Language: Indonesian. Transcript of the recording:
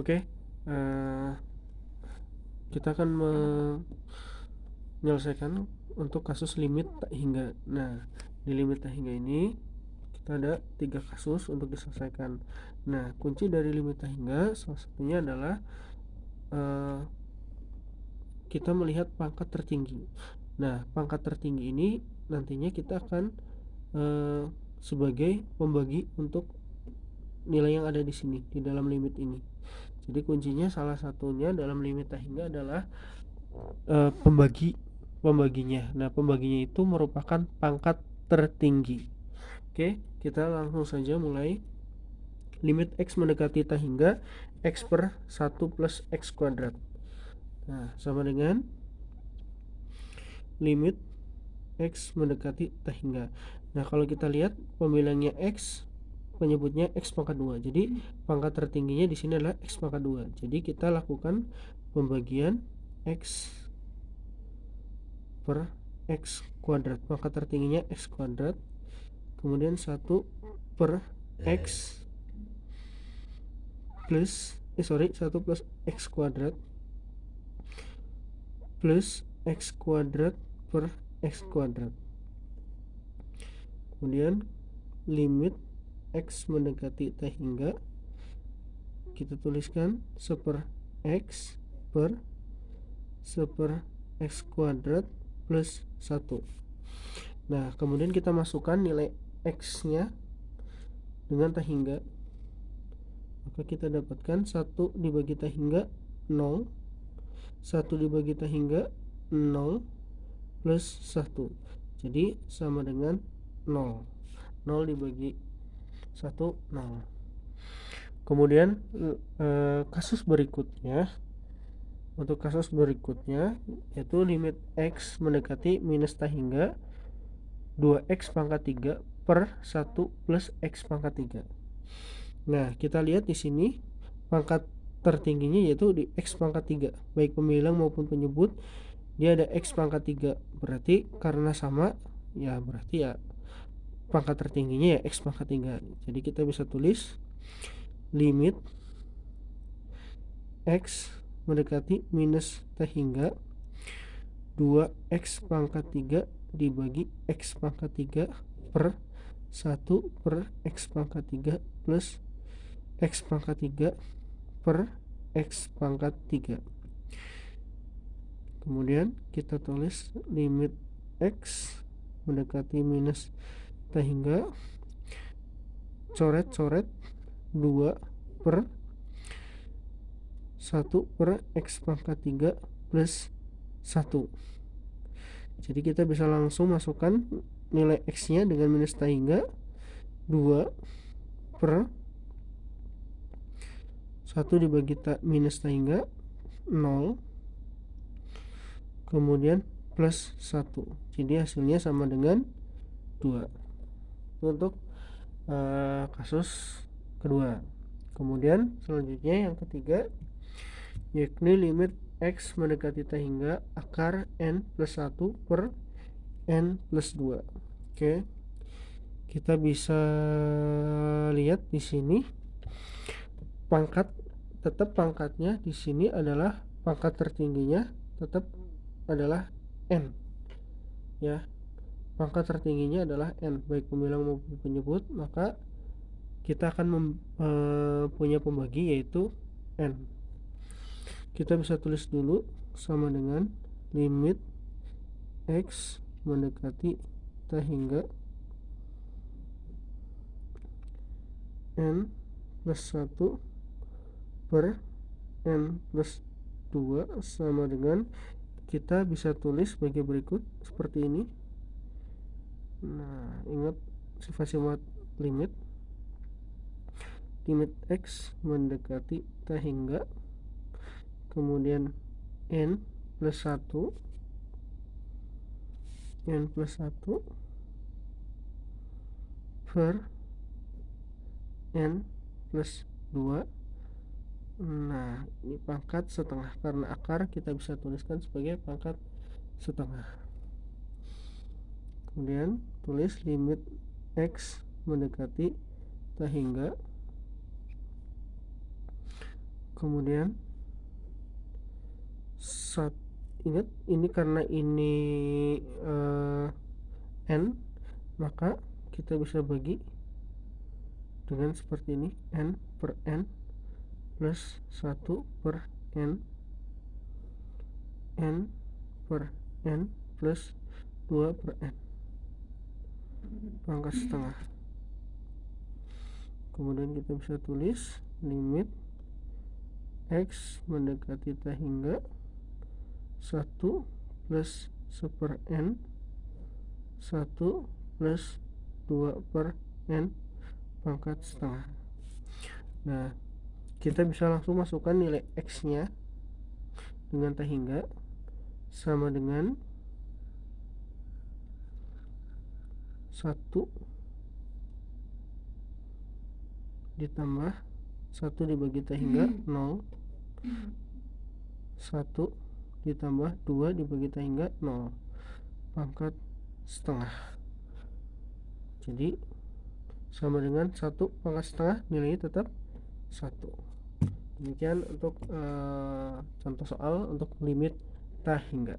Oke, kita akan menyelesaikan untuk kasus limit tak hingga. Nah, di limit tak hingga ini kita ada 3 kasus untuk diselesaikan. Nah, kunci dari limit tak hingga salah satunya adalah kita melihat pangkat tertinggi. Nah, pangkat tertinggi ini nantinya kita akan sebagai pembagi untuk nilai yang ada di sini di dalam limit ini. Jadi kuncinya salah satunya dalam limit tak hingga adalah pembaginya. Nah, pembaginya itu merupakan pangkat tertinggi. Oke, kita langsung saja mulai. Limit x mendekati tak hingga x per 1 plus x kuadrat. Nah, sama dengan limit x mendekati tak hingga. Nah, kalau kita lihat pembilangnya x, penyebutnya x pangkat 2. Jadi pangkat tertingginya di sini adalah x pangkat 2. Jadi kita lakukan pembagian x per x kuadrat. Pangkat tertingginya x kuadrat. Kemudian 1 per x plus 1 plus x kuadrat plus x kuadrat per x kuadrat. Kemudian limit x mendekati tak hingga kita tuliskan 1 x per 1 x kuadrat plus 1. Nah, kemudian kita masukkan nilai x nya dengan tak hingga, maka kita dapatkan 1 dibagi tak hingga 0, 1 dibagi tak hingga 0 plus 1. Jadi sama dengan 0. 0 dibagi 1, 0. Kemudian kasus berikutnya, untuk kasus berikutnya yaitu limit x mendekati minus tak hingga 2x pangkat 3 per 1 plus x pangkat 3. Nah, kita lihat di sini pangkat tertingginya yaitu di x pangkat 3, baik pembilang maupun penyebut dia ada x pangkat 3. Berarti karena sama ya, berarti ya pangkat tertingginya ya x pangkat 3. Jadi kita bisa tulis limit x mendekati minus tak hingga 2x pangkat 3 dibagi x pangkat 3 per 1 per x pangkat 3 plus x pangkat 3 per x pangkat 3. Kemudian kita tulis limit x mendekati minus tak hingga coret-coret 2 per 1 per x pangkat 3 plus 1. Jadi kita bisa langsung masukkan nilai x nya dengan minus tak hingga 2 per 1 dibagi minus tak hingga 0, kemudian plus 1. Jadi hasilnya sama dengan 2. Untuk kasus kedua. Kemudian selanjutnya yang ketiga, yakni limit x mendekati tak hingga akar n plus 1 per n plus 2. Oke, kita bisa lihat di sini tetap pangkatnya di sini adalah pangkat tertingginya tetap adalah n ya. Pangkat tertingginya adalah n, baik pembilang maupun penyebut, maka kita akan punya pembagi yaitu n. Kita bisa tulis dulu sama dengan limit x mendekati tak hingga n plus 1 per n plus 2 sama dengan, kita bisa tulis sebagai berikut seperti ini. Nah, ingat sifat-sifat limit x mendekati tak hingga kemudian n plus 1 per n plus 2. Nah, ini pangkat setengah, karena akar kita bisa tuliskan sebagai pangkat setengah. Kemudian tulis limit x mendekati tak hingga Kemudian ingat ini karena ini n, maka kita bisa bagi dengan seperti ini, n per n plus 1 per n per n plus 2 per n pangkat setengah. Kemudian kita bisa tulis limit x mendekati t hingga 1 plus 1 per n 1 plus 2 per n pangkat setengah. Nah, kita bisa langsung masukkan nilai x nya dengan t hingga sama dengan 1 ditambah 1 dibagi t hingga 0, 1 ditambah 2 dibagi t hingga 0 pangkat setengah. Jadi sama dengan 1 pangkat setengah, nilainya tetap 1. Demikian untuk contoh soal untuk limit t hingga.